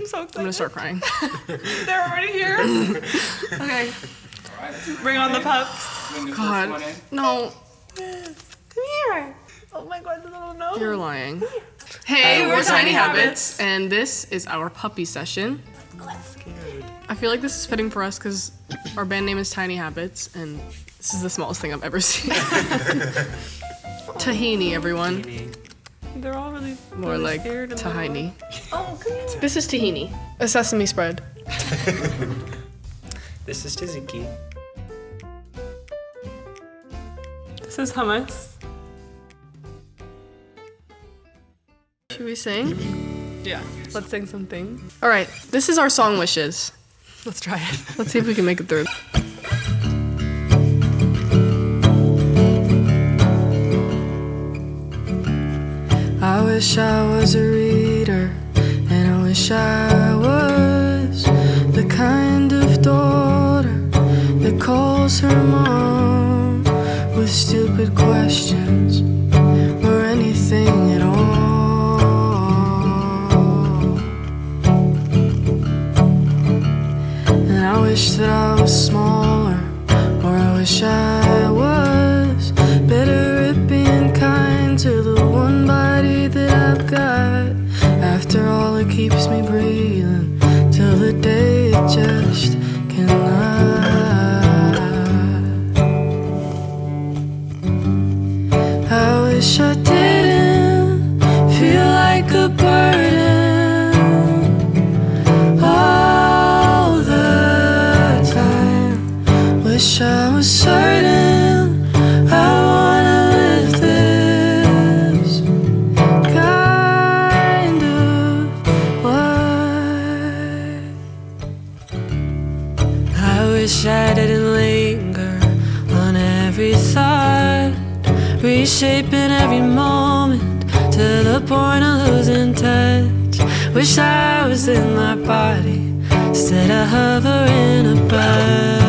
so excited. I'm gonna start crying. They're already here? Okay. Bring on the pups. God, no. Come here. Oh my God, the little nose. You're lying. Hey, we're Tiny Habits, and this is our puppy session. I feel like this is fitting for us because our band name is Tiny Habits, and this is the smallest thing I've ever seen. Tahini, everyone. They're all really More really like scared and tahini. Oh, come here. This is tahini, a sesame spread. This is tzatziki. This is hummus. Should we sing? Yeah. Let's sing something. All right, this is our song wishes. Let's try it. Let's see if we can make it through. I wish I was a reader, and I wish I was the kind of daughter that calls her mom with stupid questions or anything at all. And I wish that I was smaller, or I wish I was better at being kind to the one body that I've got. After all, it keeps me breathing till the day it just cannot. I wish I didn't feel like a burden all the time. Wish I was certain I wanna live this kind of life. I wish I didn't linger on every thought, reshaping every moment to the point of losing touch. Wish I was in my body instead of hovering above.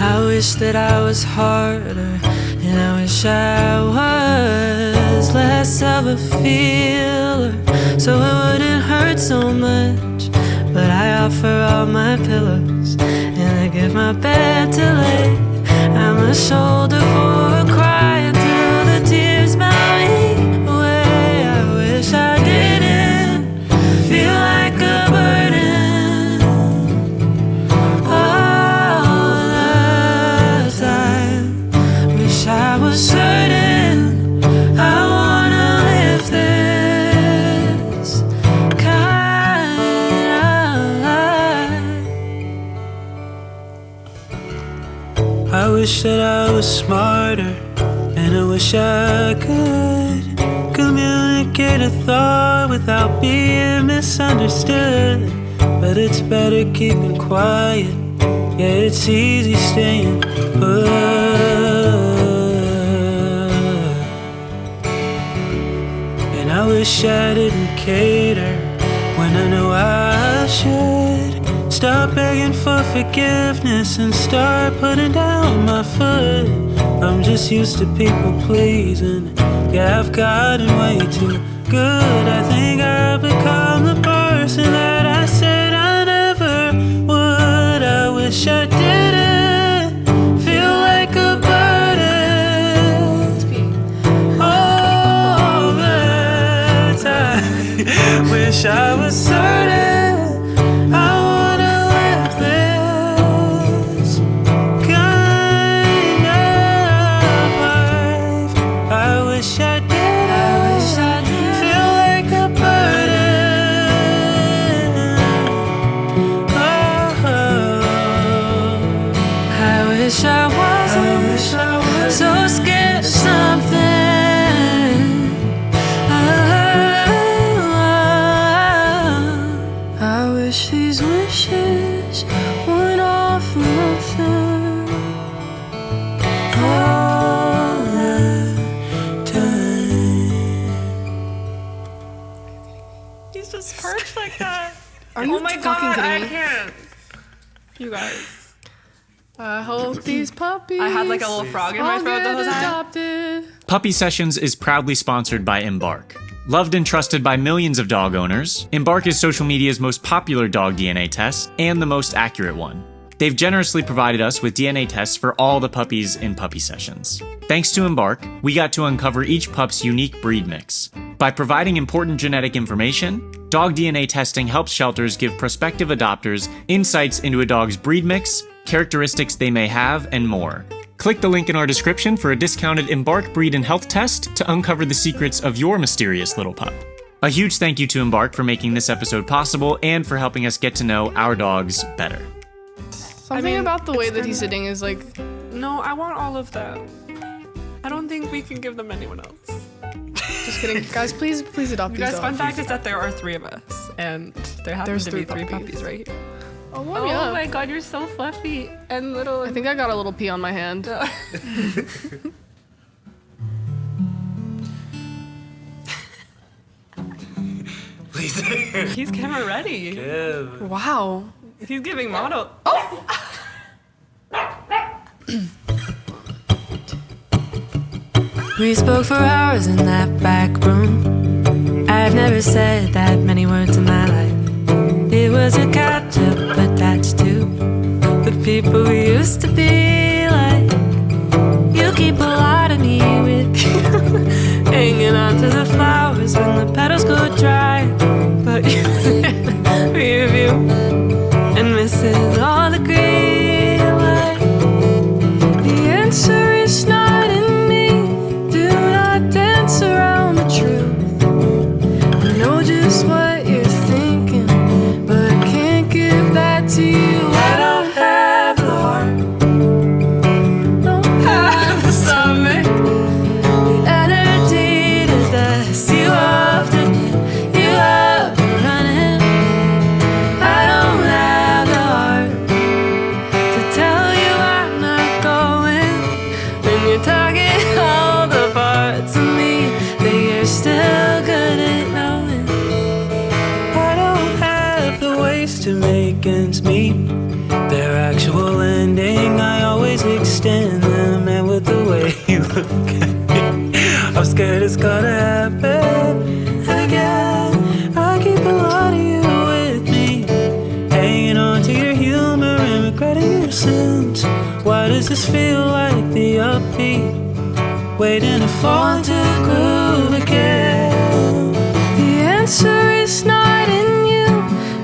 I wish that I was harder, and I wish I was less of a feeler, so it wouldn't hurt so much. But I offer all my pillows, and I give my bed to lay. I'm a shoulder for a cry until the tears melt me away. I wish I didn't feel like a burden I was certain I wanna live this kind of life. I wish that I was smarter, and I wish I could communicate a thought without being misunderstood. But it's better keeping quiet, yeah, it's easy staying put. I wish I didn't cater when I know I should. Stop begging for forgiveness and start putting down my foot. I'm just used to people pleasing. Yeah, I've gotten way too good. I think I've become the person that I said I never would. I wish I didn't feel like a burden. Wish I was certain I wanna live this kind of life. I wish I didn't feel like a burden. Oh, I wish I wasn't so scared of something. These wishes weren't all for nothing all the time. He's just perched like that. Are you oh my fucking God, kidding I me? can't. You guys. I hope these puppies. I had like a little frog in my throat the whole time. Adopted. Puppy Sessions is proudly sponsored by Embark. Loved and trusted by millions of dog owners, Embark is social media's most popular dog DNA test and the most accurate one. They've generously provided us with DNA tests for all the puppies in Puppy Sessions. Thanks to Embark, we got to uncover each pup's unique breed mix. By providing important genetic information, dog DNA testing helps shelters give prospective adopters insights into a dog's breed mix, characteristics they may have, and more. Click the link in our description for a discounted Embark breed and health test to uncover the secrets of your mysterious little pup. A huge thank you to Embark for making this episode possible and for helping us get to know our dogs better. Something about the way that he's sitting is like. No, I want all of them. I don't think we can give them anyone else. Just kidding. Guys, please adopt You these guys, fun dogs. fact is that there are 3 of us, and there happen There's to be 3 3 puppies right here. Oh, warm me Oh up. my god, you're so fluffy and little. I think I got a little pee on my hand. Please. He's camera ready. Yeah. Wow. He's giving model. We spoke for hours in that back room. I've never said that many words in my life. It was a catch up attached to the people we used to be like. You keep a lot of me with you, hanging on to the flowers when the petals go dry. But you review and missing all the green light. The answer is not in me. Do not dance around the truth. I know just what you're thinking, but I can't give that to you. I don't have the heart, don't have the stomach, the energy to dust you off to get you up and running. I don't have the heart to tell you I'm not going when you're talking all the parts of me that you're still good at knowing. I don't have the ways to make ends meet. Their actual ending, I always extend them. And with the way you look at me, I'm scared it's gonna happen again. I keep a lot of you with me, hanging on to your humor and regretting your sins. Why does this feel like the upbeat, waiting to fall into the groove again? The answer is not in you.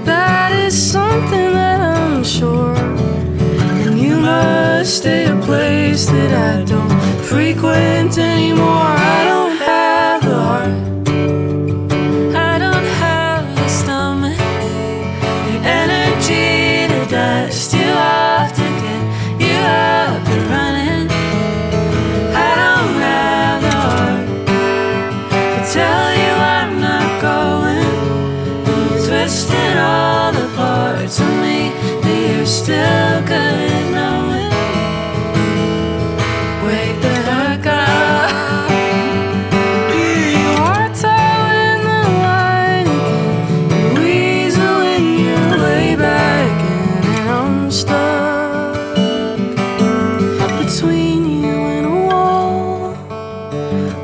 That is something that I'm sure. And you must stay a place that I don't frequent anymore. I don't have the heart, I don't have the stomach, the energy to dust you off to get you up and running. I don't have the heart to tell you I'm not going, twisting all the parts of me that you're still good at knowing. Wake the fuck up. You are towing the line again, weaseling your way back in, and I'm stuck between you and a wall,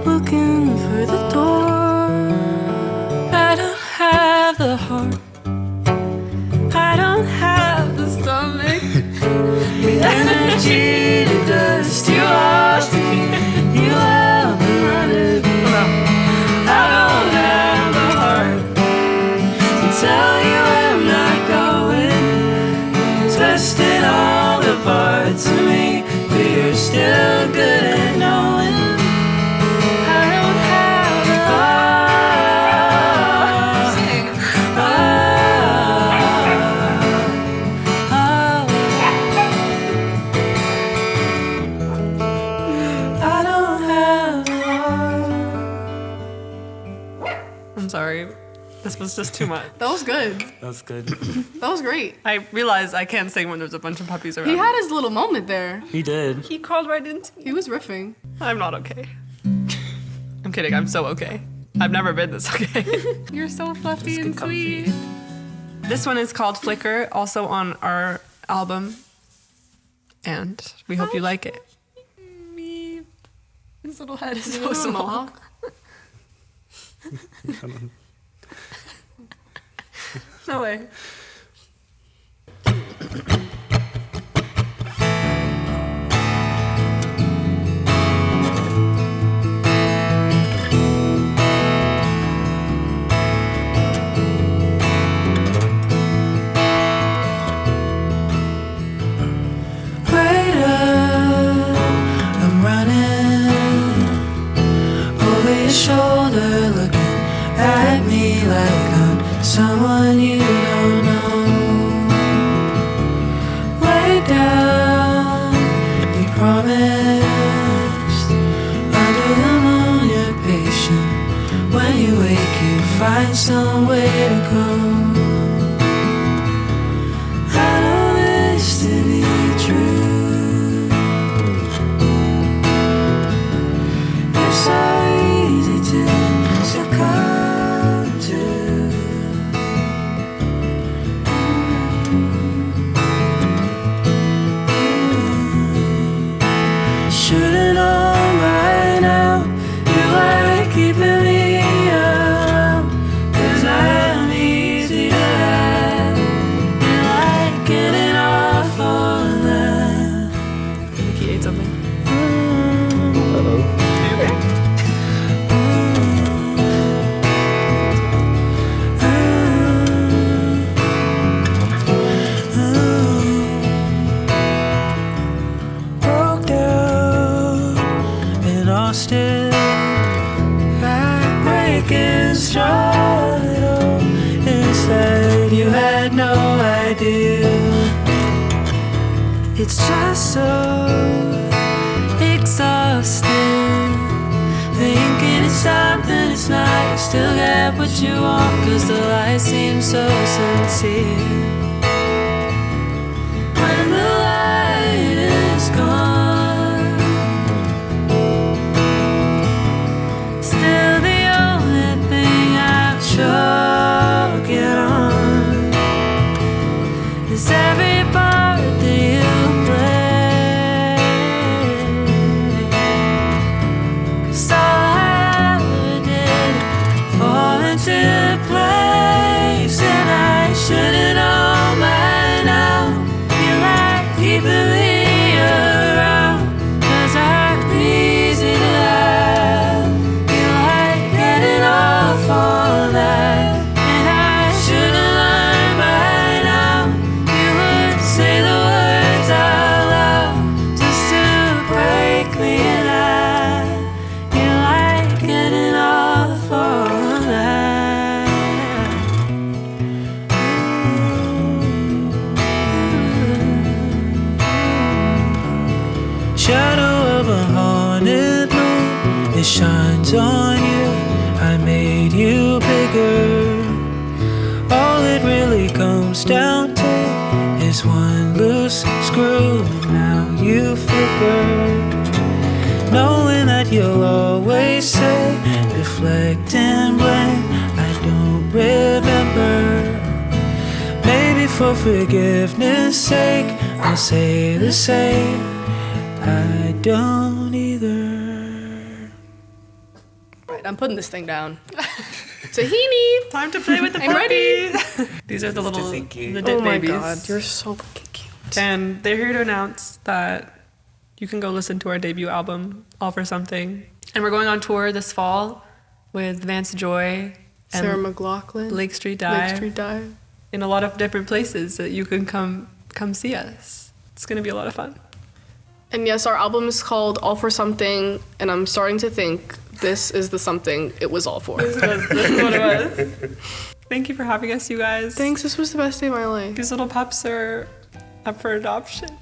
looking for the door. I don't have the heart, I don't have the stomach, the energy to dust you off to get you up and running. I don't have the heart to tell you I'm not going, twisting all the parts of me but you're still good at knowing. I don't have the I don't have the heart. I'm sorry. This was just too much. That was good. That's good. That was great. I realize I can't sing when there's a bunch of puppies around. He had his little moment there. He did. He called right into me. He was riffing. I'm not okay. I'm kidding. I'm so okay. I've never been this okay. You're so fluffy and comfy. sweet. This one is called Flicker, also on our album. And we hope you like it. His little head is so small. No way. Shoulder looking at me like I'm someone you don't know. Way down, you promised. Under the moon, you're patient. When you wake, you find somewhere to go. I know this to be true. You're so easy to succumb to. Should've known by now you are keeping me around. 'Cause I'm easy to have. You like getting off on that. He ate something. Still back-breaking struggle. Instead you had no idea. It's just so exhausting, thinking it's something it's not. You still get what you want, 'cause the light seems so sincere. When the light is gone, choking on is every part that you play. 'Cause all I ever did fall into place, and I should've known by now. You like keeping me around, 'cause I'm easy to have. You like getting off on that, and I should've learned by now. You would say the words out loud just to break me, and you like getting off on that. Shadow of a haunted moon, it shines on you. I made you bigger. All it really comes down to is one loose screw, and now you flicker. Knowing that you'll always say, deflect and blame, I don't remember. Maybe for forgiveness' sake, I'll say the same. I don't either. I'm putting this thing down. Tahini! Time to play with the puppies. These are the little the dip Oh my babies. god, you're so fucking cute. And they're here to announce that you can go listen to our debut album, All for Something. And we're going on tour this fall with Vance Joy and Sarah McLachlan. Lake Street Dive. Lake Street Dive. In a lot of different places that you can come see us. It's gonna be a lot of fun. And yes, our album is called All for Something, and I'm starting to think this is the something it was all for. This is what it was. Thank you for having us, you guys. Thanks, this was the best day of my life. These little pups are up for adoption.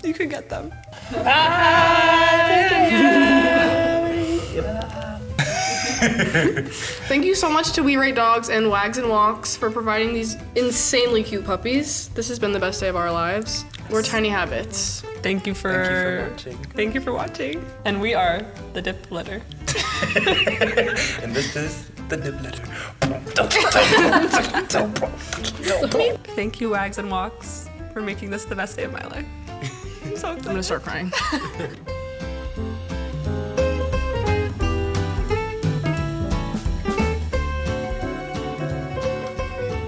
You can get them. Thank you so much to WeRateDogs and Wags and Walks for providing these insanely cute puppies. This has been the best day of our lives. We're Tiny Habits. Thank you for watching. And we are the Dip Litter. And this is the Dip Litter. Thank you, Wags and Walks, for making this the best day of my life. I'm so I'm gonna excited. start crying.